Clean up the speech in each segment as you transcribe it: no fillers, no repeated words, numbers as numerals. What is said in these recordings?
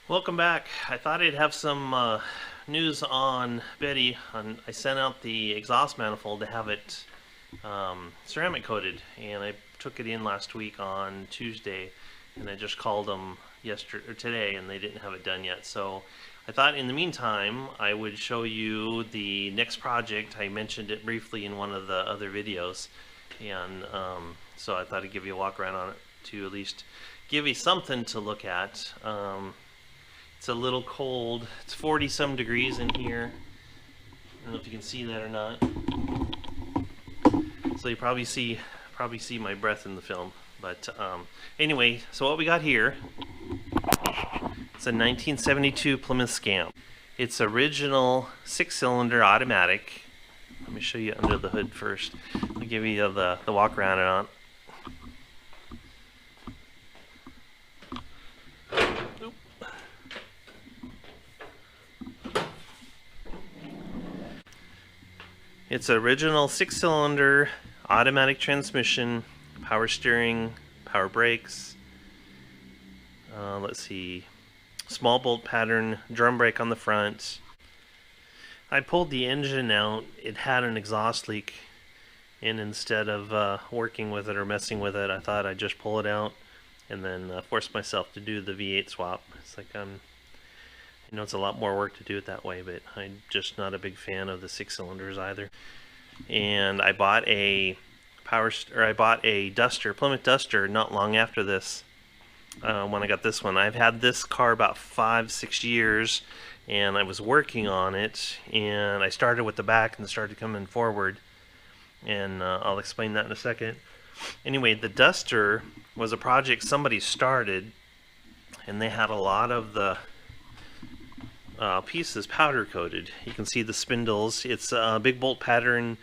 Welcome back. I thought I'd have some news on Betty. I sent out the exhaust manifold to have it ceramic coated, and I took it in last week on Tuesday, and I just called them yesterday or today, and they didn't have it done yet. So I thought in the meantime I would show you the next project. I mentioned it briefly in one of the other videos, and so I thought I'd give you a walk around on it to at least give you something to look at. It's a little cold. It's 40 some degrees in here. I don't know if you can see that or not. So you probably see my breath in the film. But anyway, so what we got here, it's a 1972 Plymouth Scamp. It's original 6-cylinder automatic. Let me show you under the hood first. I'll give you the walk around on. It's original 6-cylinder automatic transmission, power steering, power brakes. Let's see, small bolt pattern, drum brake on the front. I pulled the engine out. It had an exhaust leak, and instead of working with it or messing with it, I thought I'd just pull it out and then force myself to do the V8 swap. It's like you know, it's a lot more work to do it that way, but I'm just not a big fan of the 6-cylinders either. And I bought a Duster, Plymouth Duster, not long after this. When I got this one, I've had this car about 5-6 years, and I was working on it, and I started with the back and started coming forward, and I'll explain that in a second. Anyway, the Duster was a project somebody started, and they had a lot of the pieces powder coated. You can see the spindles. It's a big bolt pattern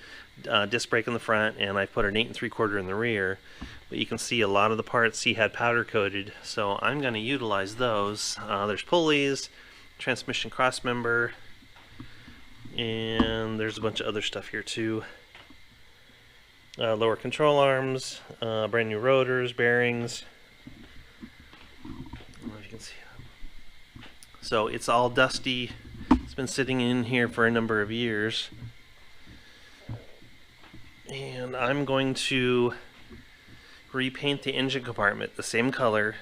disc brake in the front, and I put an 8 3/4 in the rear. But you can see a lot of the parts he had powder coated, so I'm going to utilize those. There's pulleys, transmission cross member, and there's a bunch of other stuff here too. Lower control arms, brand new rotors, bearings. I don't know if you can see. So it's all dusty. It's been sitting in here for a number of years. And I'm going to repaint the engine compartment the same color.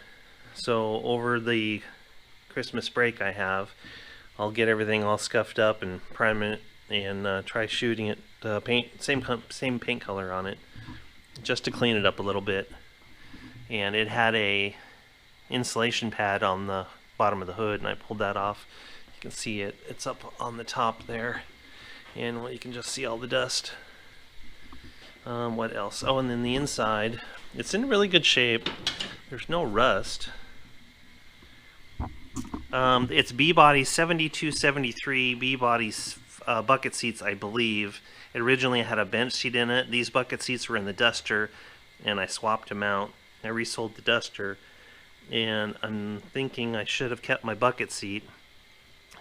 So over the Christmas break I'll get everything all scuffed up and prime it and try shooting it, same paint color on it, just to clean it up a little bit. And it had a insulation pad on the bottom of the hood, and I pulled that off. You can see it's up on the top there, and you can just see all the dust. What else? Oh, and then the inside, it's in really good shape. There's no rust. It's B-body 7273 B-body bucket seats, I believe. It originally had a bench seat in it. These bucket seats were in the Duster, and I swapped them out. I resold the Duster, and I'm thinking I should have kept my bucket seat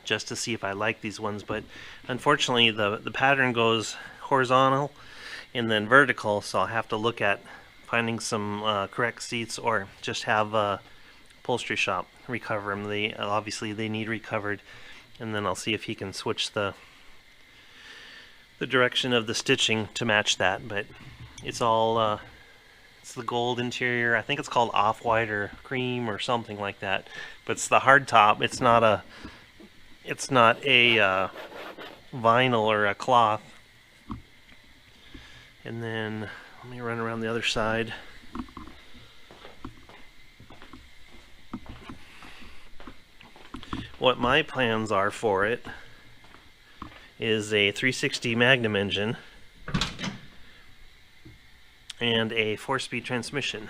just to see if I like these ones, but unfortunately the pattern goes horizontal and then vertical, so I'll have to look at finding some correct seats, or just have a upholstery shop recover them. Obviously they need recovered, and then I'll see if he can switch the direction of the stitching to match that. But it's all it's the gold interior. I think it's called off-white or cream or something like that. But it's the hard top. It's not a vinyl or a cloth. And then let me run around the other side. What my plans are for it is a 360 Magnum engine and a 4-speed transmission.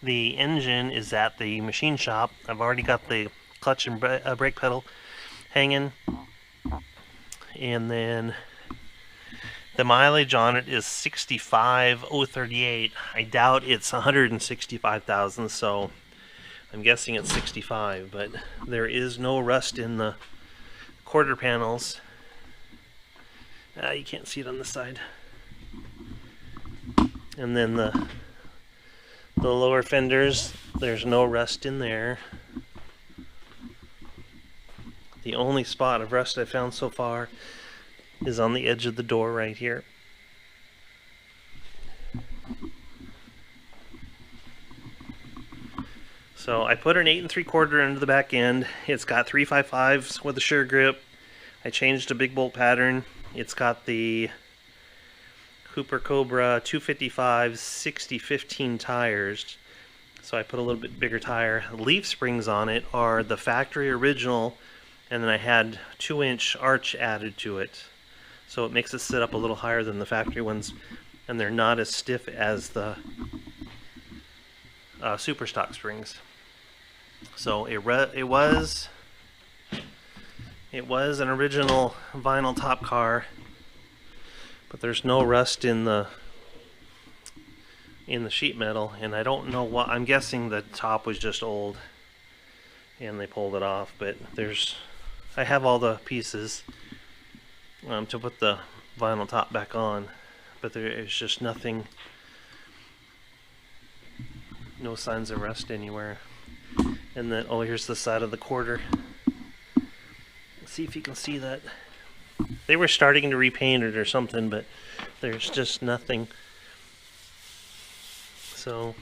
The engine is at the machine shop. I've already got the clutch and brake pedal hanging, and then the mileage on it is 65,038. I doubt it's 165,000, so I'm guessing it's 65, but there is no rust in the quarter panels. You can't see it on the side. And then the lower fenders, there's no rust in there. The only spot of rust I found so far is on the edge of the door right here. So I put an 8 3/4 into the back end. It's got 355s with a sure grip. I changed a big bolt pattern. It's got the Cooper Cobra 255 60/15 tires. So I put a little bit bigger tire. The leaf springs on it are the factory original, and then I had 2-inch arch added to it. So it makes it sit up a little higher than the factory ones, and they're not as stiff as the super stock springs. So it was an original vinyl top car, but there's no rust in the sheet metal, and I don't know what. I'm guessing the top was just old and they pulled it off, but I have all the pieces to put the vinyl top back on, but there is just nothing, no signs of rust anywhere. And then, oh, here's the side of the quarter. Let's see if you can see that. They were starting to repaint it or something, but there's just nothing. So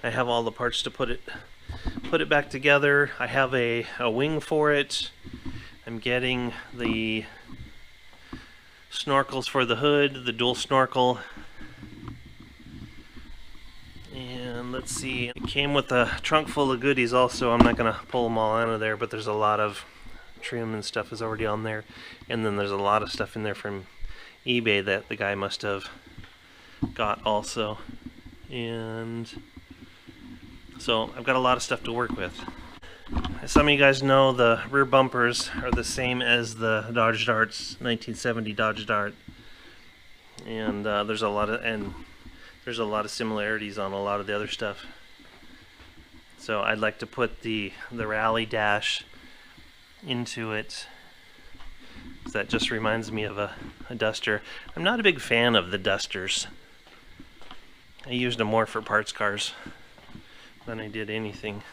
I have all the parts to put it back together. I have a wing for it. I'm getting the snorkels for the hood, the dual snorkel. And let's see, it came with a trunk full of goodies also. I'm not going to pull them all out of there, but there's a lot of trim and stuff is already on there. And then there's a lot of stuff in there from eBay that the guy must have got also. And so I've got a lot of stuff to work with. As some of you guys know, the rear bumpers are the same as the Dodge Dart's 1970 Dodge Dart. And there's a lot of similarities on a lot of the other stuff. So I'd like to put the rally dash into it. That just reminds me of a Duster. I'm not a big fan of the Dusters. I used them more for parts cars than I did anything.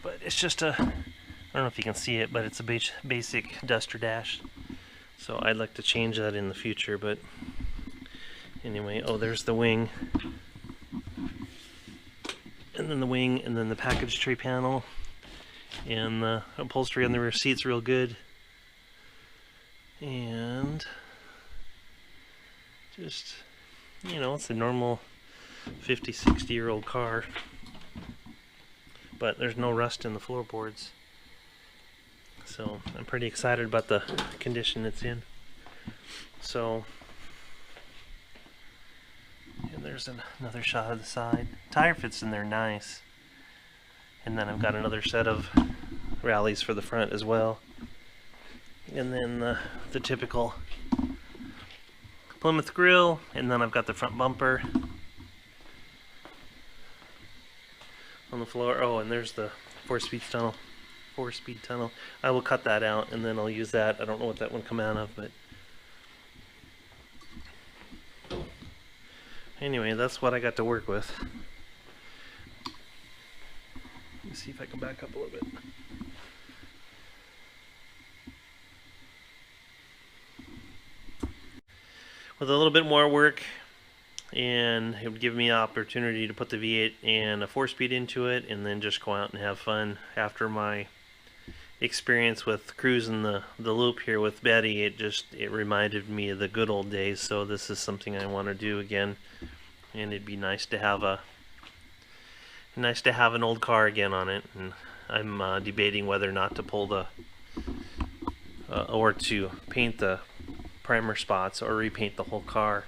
But it's just I don't know if you can see it, but it's a basic Duster dash. So I'd like to change that in the future, but anyway, oh, there's the wing. And then the wing, and then the package tray panel. And the upholstery on the rear seat's real good. And just, you know, it's a normal 50, 60-year-old car. But there's no rust in the floorboards. So I'm pretty excited about the condition it's in. So, and there's another shot of the side. Tire fits in there nice. And then I've got another set of rallies for the front as well. And then the typical Plymouth grille, and then I've got the front bumper on the floor. Oh, and there's the 4-speed tunnel. I will cut that out and then I'll use that. I don't know what that one come out of, but anyway, that's what I got to work with. Let me see if I can back up a little bit. With a little bit more work, and it would give me an opportunity to put the V8 and a 4-speed into it, and then just go out and have fun. After my experience with cruising the loop here with Betty, it reminded me of the good old days. So this is something I want to do again, and it'd be nice to have an old car again on it. And I'm debating whether or not to pull the or to paint the primer spots or repaint the whole car.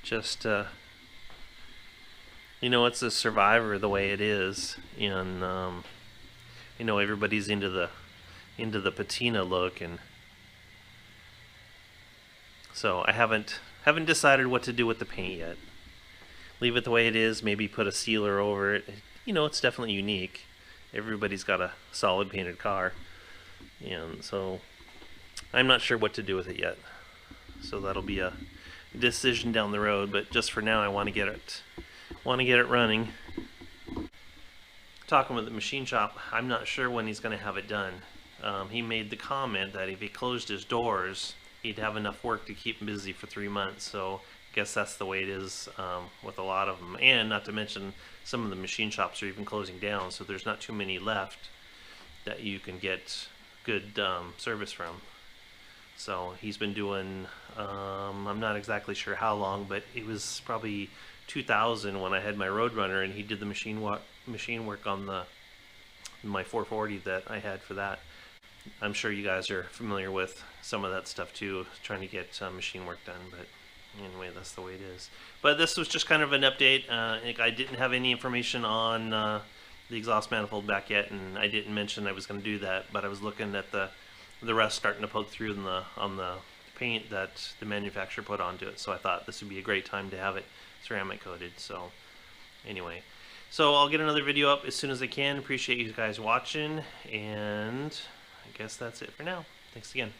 Just you know, it's a Survivor the way it is, and you know, everybody's into the patina look, and so I haven't decided what to do with the paint yet. Leave it the way it is, maybe put a sealer over it. You know, it's definitely unique. Everybody's got a solid painted car, and so I'm not sure what to do with it yet. So that'll be a decision down the road, but just for now I want to get it running. talking with the machine shop, I'm not sure when he's going to have it done. He made the comment that if he closed his doors, he'd have enough work to keep him busy for 3 months. So I guess that's the way it is with a lot of them. And not to mention, some of the machine shops are even closing down, so there's not too many left that you can get good service from. So he's been doing, I'm not exactly sure how long, but it was probably 2000 when I had my Roadrunner, and he did the machine work on my 440 that I had for that. I'm sure you guys are familiar with some of that stuff too, trying to get machine work done, but anyway, that's the way it is. But this was just kind of an update. I didn't have any information on the exhaust manifold back yet, and I didn't mention I was going to do that, but I was looking at the rust starting to poke through on the paint that the manufacturer put onto it, so I thought this would be a great time to have it ceramic coated. So anyway, so I'll get another video up as soon as I can. Appreciate you guys watching, and I guess that's it for now. Thanks again.